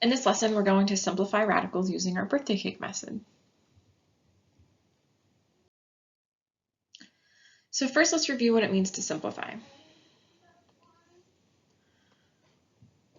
In this lesson, we're going to simplify radicals using our birthday cake method. So first, let's review what it means to simplify.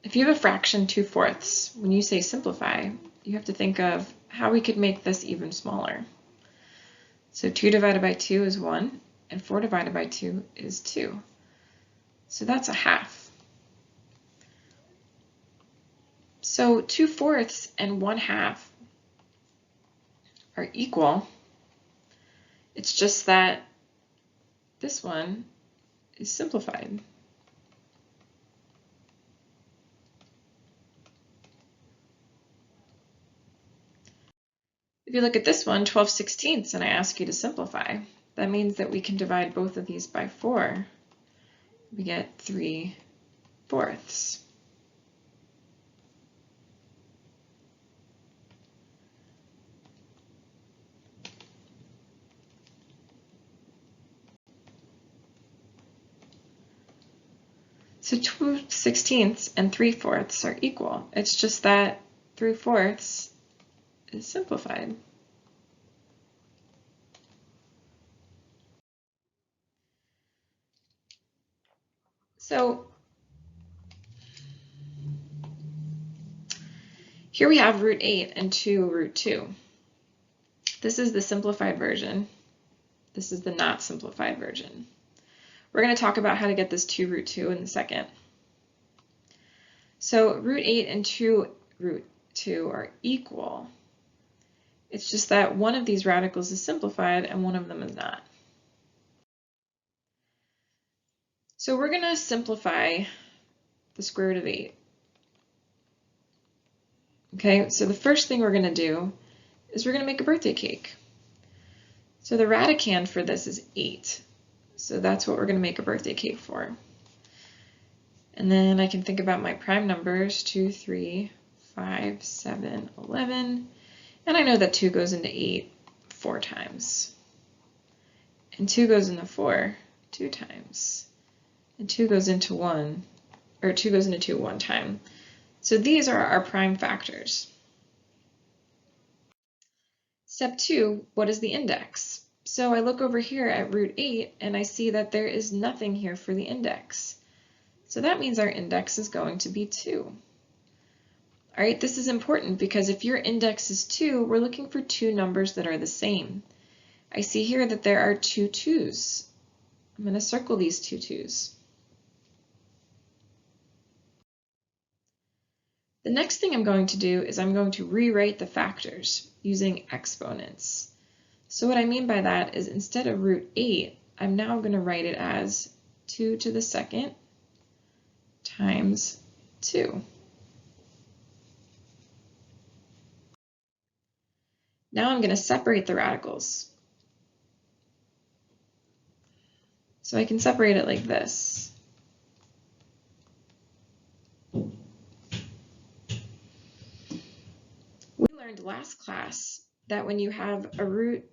If you have a fraction 2/4, when you say simplify, you have to think of how we could make this even smaller. So 2 divided by 2 is 1, and 4 divided by 2 is 2. So that's a half. So 2/4 and 1/2 are equal. It's just that this one is simplified. If you look at this one, 12/16, and I ask you to simplify, that means that we can divide both of these by 4. We get 3/4. So 2/16 and 3/4 are equal. It's just that 3/4 is simplified. So here we have √8 and 2√2. This is the simplified version. This is the not simplified version. We're going to talk about how to get this 2√2 in a second. So √8 and 2√2 are equal. It's just that one of these radicals is simplified and one of them is not. So we're going to simplify the square root of 8. Okay, so the first thing we're going to do is we're going to make a birthday cake. So the radicand for this is 8. So that's what we're going to make a birthday cake for. And then I can think about my prime numbers, 2, 3, 5, 7, 11. And I know that 2 goes into 8 4 times. And 2 goes into 4 2 times. And 2 goes into 1, or 2 goes into 2 1 time. So these are our prime factors. Step 2, what is the index? So I look over here at √8 and I see that there is nothing here for the index. So that means our index is going to be 2. All right, this is important because if your index is 2, we're looking for two numbers that are the same. I see here that there are 2 2s. I'm going to circle these 2 2s. The next thing I'm going to do is I'm going to rewrite the factors using exponents. So what I mean by that is instead of √8, I'm now going to write it as 2 to the second times 2. Now I'm going to separate the radicals. So I can separate it like this. We learned last class that when you have a root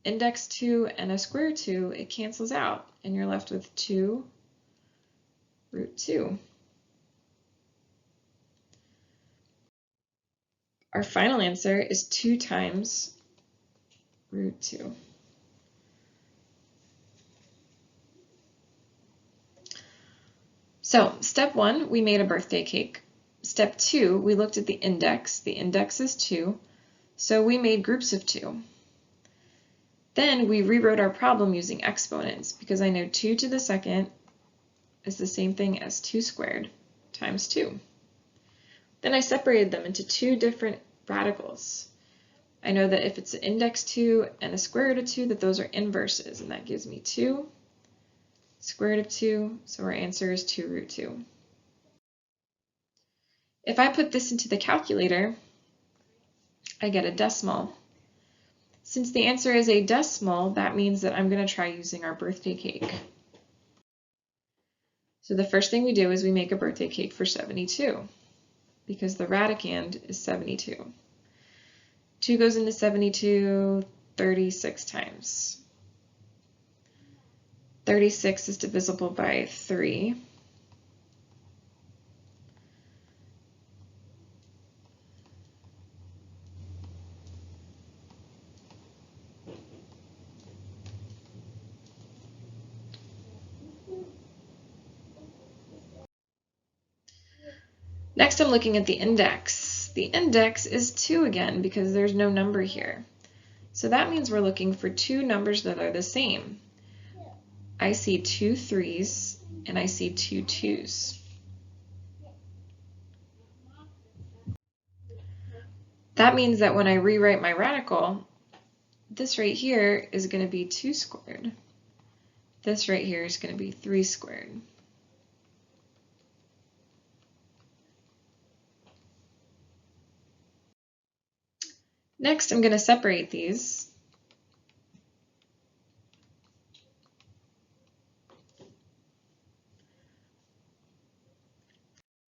index 2 and a square 2, it cancels out and you're left with 2√2. Our final answer is 2 times √2. So step 1, we made a birthday cake. Step 2, we looked at the index. The index is 2, so we made groups of 2. Then we rewrote our problem using exponents because I know 2 to the second is the same thing as 2 squared times 2. Then I separated them into two different radicals. I know that if it's an index 2 and a square root of 2, that those are inverses, and that gives me 2 square root of 2, so our answer is 2√2. If I put this into the calculator, I get a decimal. Since the answer is a decimal, that means that I'm going to try using our birthday cake. So the first thing we do is we make a birthday cake for 72, because the radicand is 72. 2 goes into 72 36 times. 36 is divisible by 3. Next, I'm looking at the index. The index is 2 again because there's no number here. So that means we're looking for two numbers that are the same. I see 2 3s and I see 2 2s. That means that when I rewrite my radical, this right here is going to be 2 squared. This right here is going to be 3 squared. Next, I'm going to separate these.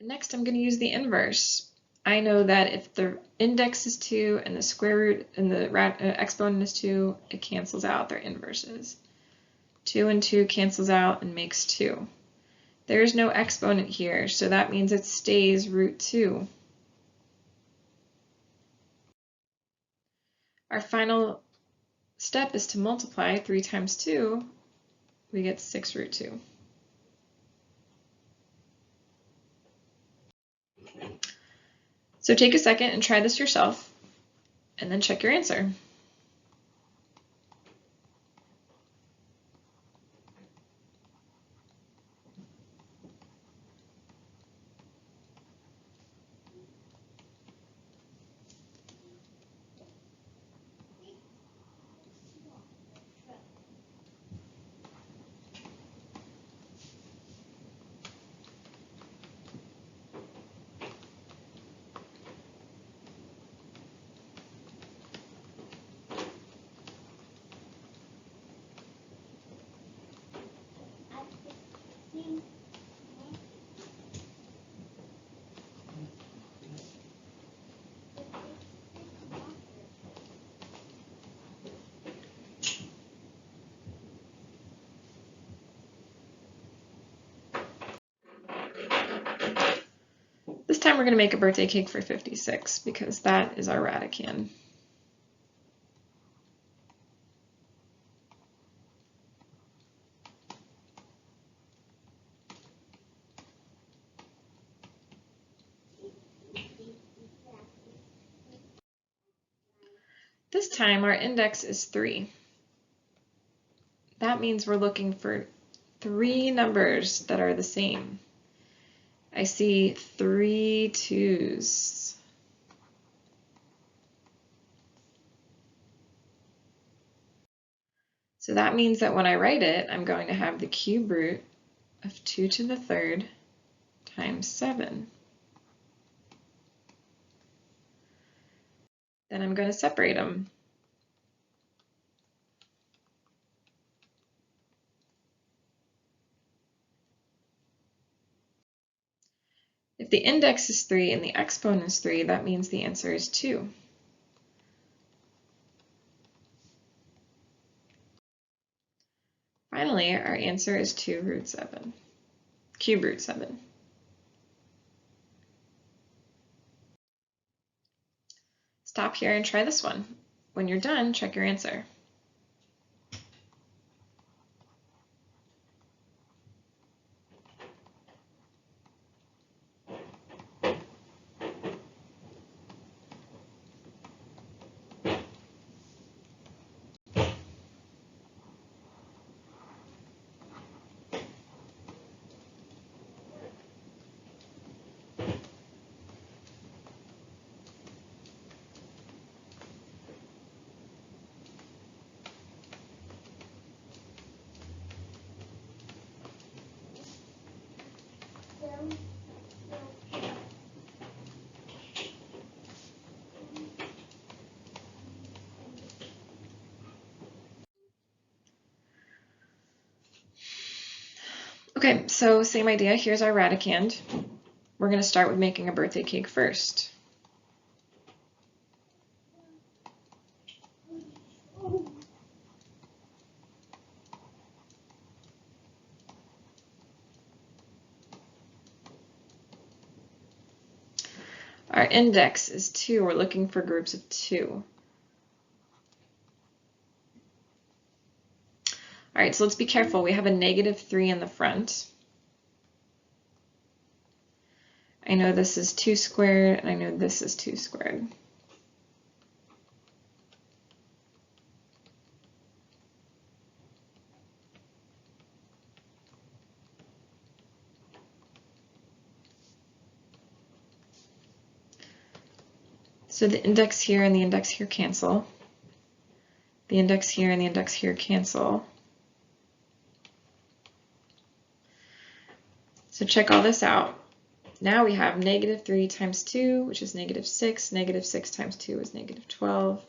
Next, I'm going to use the inverse. I know that if the index is 2 and the square root and the exponent is 2, it cancels out their inverses. 2 and 2 cancels out and makes 2. There's no exponent here, so that means it stays root 2. Our final step is to multiply 3 times 2. We get 6 root 2. So take a second and try this yourself, and then check your answer. This time we're going to make a birthday cake for 56 because that is our radicand. This time our index is 3. That means we're looking for 3 numbers that are the same. I see 3 2s. So that means that when I write it, I'm going to have the cube root of 2 to the 3rd times 7. Then I'm going to separate them. If the index is 3 and the exponent is 3, that means the answer is 2. Finally, our answer is 2 root 7, cube root 7. Stop here and try this one. When you're done, check your answer. Okay, so same idea. Here's our radicand. We're going to start with making a birthday cake first. Our index is 2. We're looking for groups of 2. All right, so let's be careful. We have a -3 in the front. I I know this is 2 squared, and I know this is 2 squared. So the index here and the index here cancel. The index here and the index here cancel. So check all this out. Now we have -3 times 2, which is -6. -6 times 2 is -12.